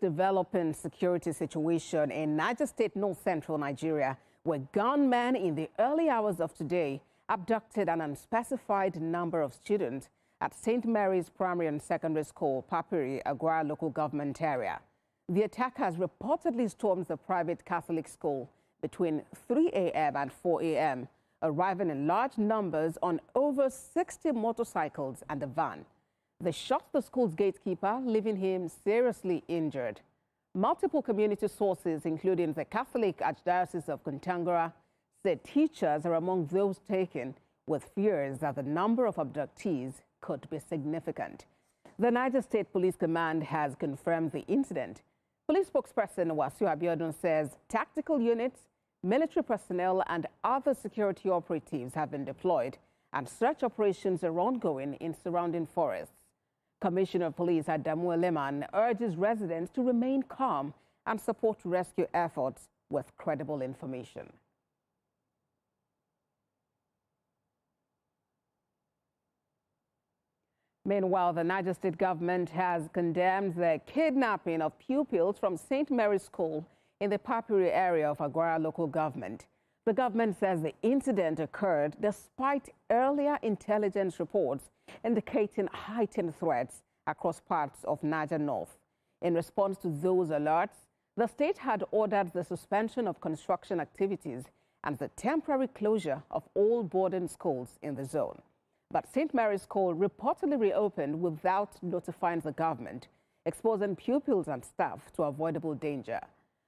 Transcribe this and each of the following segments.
Developing security situation in Niger State, north-central Nigeria, where gunmen in the early hours of today abducted an unspecified number of students at St. Mary's Primary and Secondary School, Papiri, Agwara local government area. The attackers reportedly stormed the private Catholic school between 3 a.m. and 4 a.m., arriving in large numbers on over 60 motorcycles and a van. They shot the school's gatekeeper, leaving him seriously injured. Multiple community sources, including the Catholic Archdiocese of Kontagora, said teachers are among those taken, with fears that the number of abductees could be significant. The Niger State Police Command has confirmed the incident. Police spokesperson Wasiu Abiodun says tactical units, military personnel and other security operatives have been deployed, and search operations are ongoing in surrounding forests. Commissioner of Police Adamu Eleman urges residents to remain calm and support rescue efforts with credible information. Meanwhile, the Niger State government has condemned the kidnapping of pupils from St. Mary's School in the Papiri area of Agwara local government. The government says the incident occurred despite earlier intelligence reports indicating heightened threats across parts of Niger North. In response to those alerts, the state had ordered the suspension of construction activities and the temporary closure of all boarding schools in the zone. But St. Mary's School reportedly reopened without notifying the government, exposing pupils and staff to avoidable danger.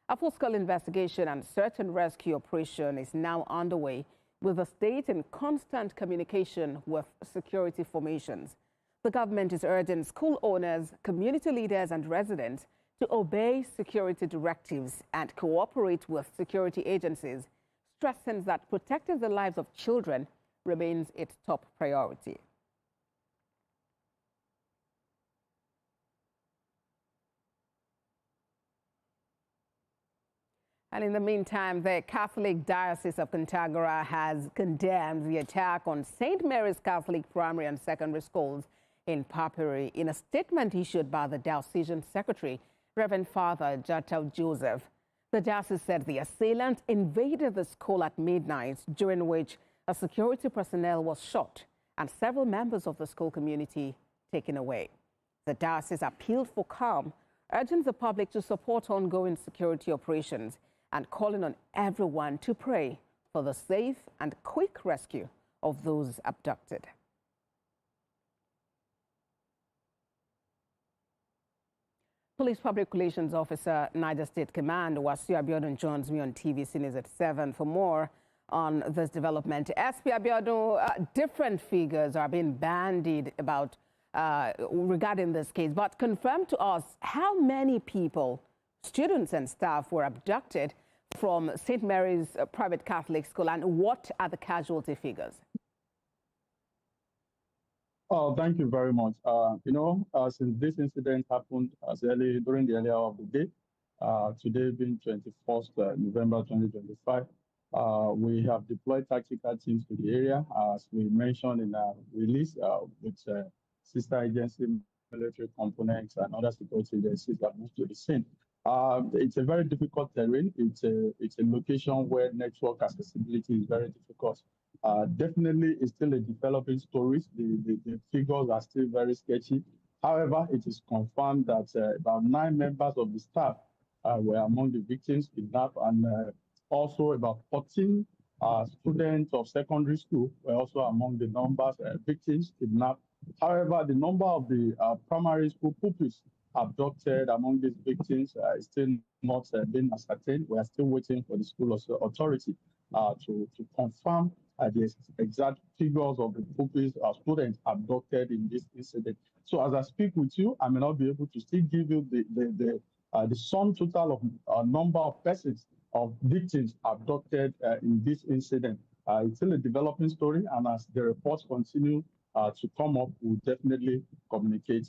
A full-scale investigation and search and rescue operation is now underway, with the state in constant communication with security formations. The government is urging school owners, community leaders and residents to obey security directives and cooperate with security agencies, stressing that protecting the lives of children remains its top priority. And in the meantime, the Catholic Diocese of Kontagora has condemned the attack on St. Mary's Catholic Primary and Secondary Schools in Papiri in a statement issued by the diocesan secretary, Reverend Father Jatau Joseph. The diocese said the assailant invaded the school at midnight, during which a security personnel was shot and several members of the school community taken away. The diocese appealed for calm, urging the public to support ongoing security operations and calling on everyone to pray for the safe and quick rescue of those abducted. Police Public Relations Officer, Niger State Command, Wasiu Abiodun, joins me on TVC News at 7 for more on this development. SP Abiodun, different figures are being bandied about regarding this case, but confirm to us how many people, students and staff, were abducted from St. Mary's private Catholic school, and what are the casualty figures? Oh, thank you very much. Since this incident happened during the early hour of the day, today being 21st November 2025, we have deployed tactical teams to the area, as we mentioned in our release, with sister agency, military components, and other security agencies that moved to the scene. It's a very difficult terrain. It's a location where network accessibility is very difficult. Definitely, it's still a developing story. The figures are still very sketchy. However, it is confirmed that about 9 members of the staff were among the victims kidnapped, and also about 14 students of secondary school were also among the numbers victims kidnapped. However, the number of the primary school pupils abducted among these victims is still not been ascertained. We are still waiting for the school authority to confirm the exact figures of the pupils students abducted in this incident. So as I speak with you, I may not be able to still give you the sum total of number of persons, of victims abducted in this incident. It's still a developing story, and as the reports continue to come up, we'll definitely communicate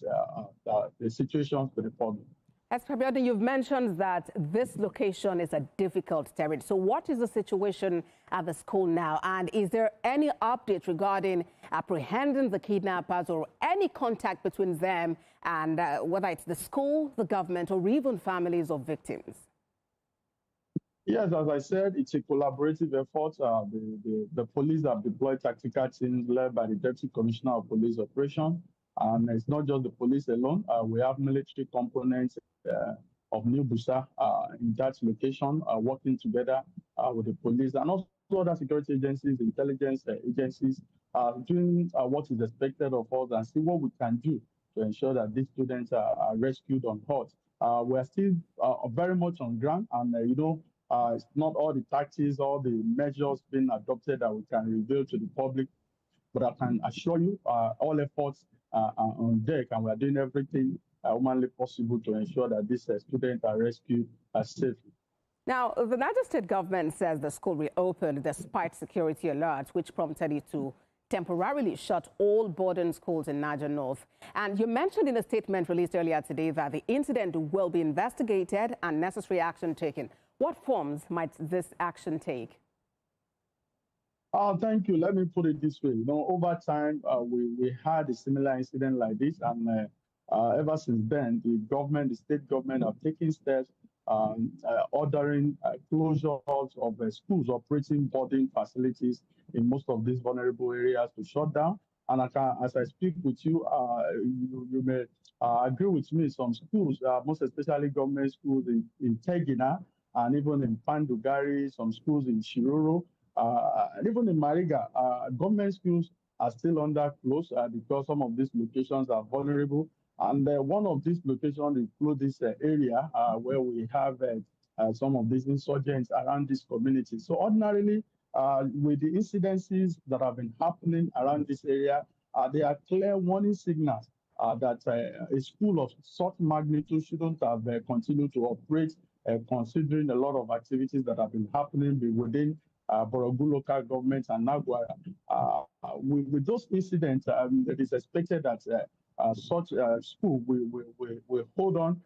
the situation to the public. Abiodun, you've mentioned that this location is a difficult terrain. So what is the situation at the school now? And is there any update regarding apprehending the kidnappers or any contact between them and whether it's the school, the government, or even families of victims? Yes, as I said, it's a collaborative effort. The police have deployed tactical teams led by the Deputy Commissioner of Police Operations. And it's not just the police alone. We have military components of New Busa in that location working together with the police and also other security agencies, intelligence agencies, doing what is expected of us and see what we can do to ensure that these students are rescued unhurt. We are still very much on ground, and it's not all the tactics, all the measures being adopted that we can reveal to the public. But I can assure you, all efforts are on deck, and we are doing everything humanly possible to ensure that these students are rescued safely. Now, the Niger State government says the school reopened despite security alerts, which prompted it to temporarily shut all boarding schools in Niger North. And you mentioned in a statement released earlier today that the incident will be investigated and necessary action taken. What forms might this action take? Thank you. Let me put it this way. Over time, we had a similar incident like this, and ever since then, the state government have taken steps ordering closures of schools operating boarding facilities in most of these vulnerable areas to shut down. And as I speak with you, you may agree with me. Some schools, most especially government schools in Tegina and even in Pandugari, some schools in Shiroro, and even in Mariga, government schools are still under close because some of these locations are vulnerable. And one of these locations includes this area where we have some of these insurgents around this community. So ordinarily, with the incidences that have been happening around this area, there are clear warning signals that a school of such magnitude shouldn't have continued to operate, considering a lot of activities that have been happening within Borogu local government and Nagwara. With those incidents, it is expected that such school will hold on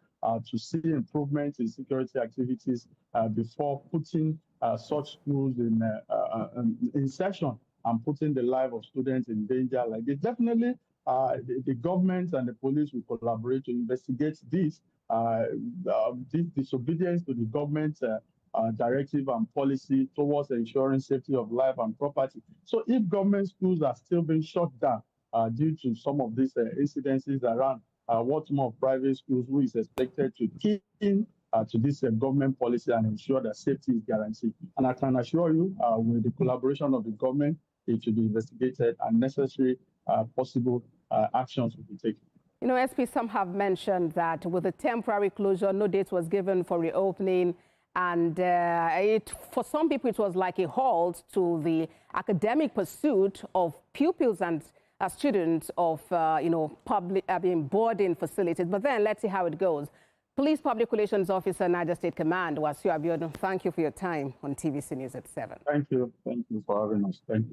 to see improvements in security activities before putting such schools in session and putting the life of students in danger like this. Definitely, the government and the police will collaborate to investigate this disobedience to the government directive and policy towards ensuring safety of life and property. So if government schools are still being shut down due to some of these incidences around, what more private schools who is expected to key in to this government policy and ensure that safety is guaranteed. And I can assure you, with the collaboration of the government, it will be investigated and necessary possible actions will be taken. SP, some have mentioned that with the temporary closure, no date was given for reopening. And for some people, it was like a halt to the academic pursuit of pupils and students of, public boarding facilities. But then let's see how it goes. Police Public Relations Officer, Niger State Command, Wasiu Abiodun, thank you for your time on TVC News at 7. Thank you. Thank you for having us. Thank you.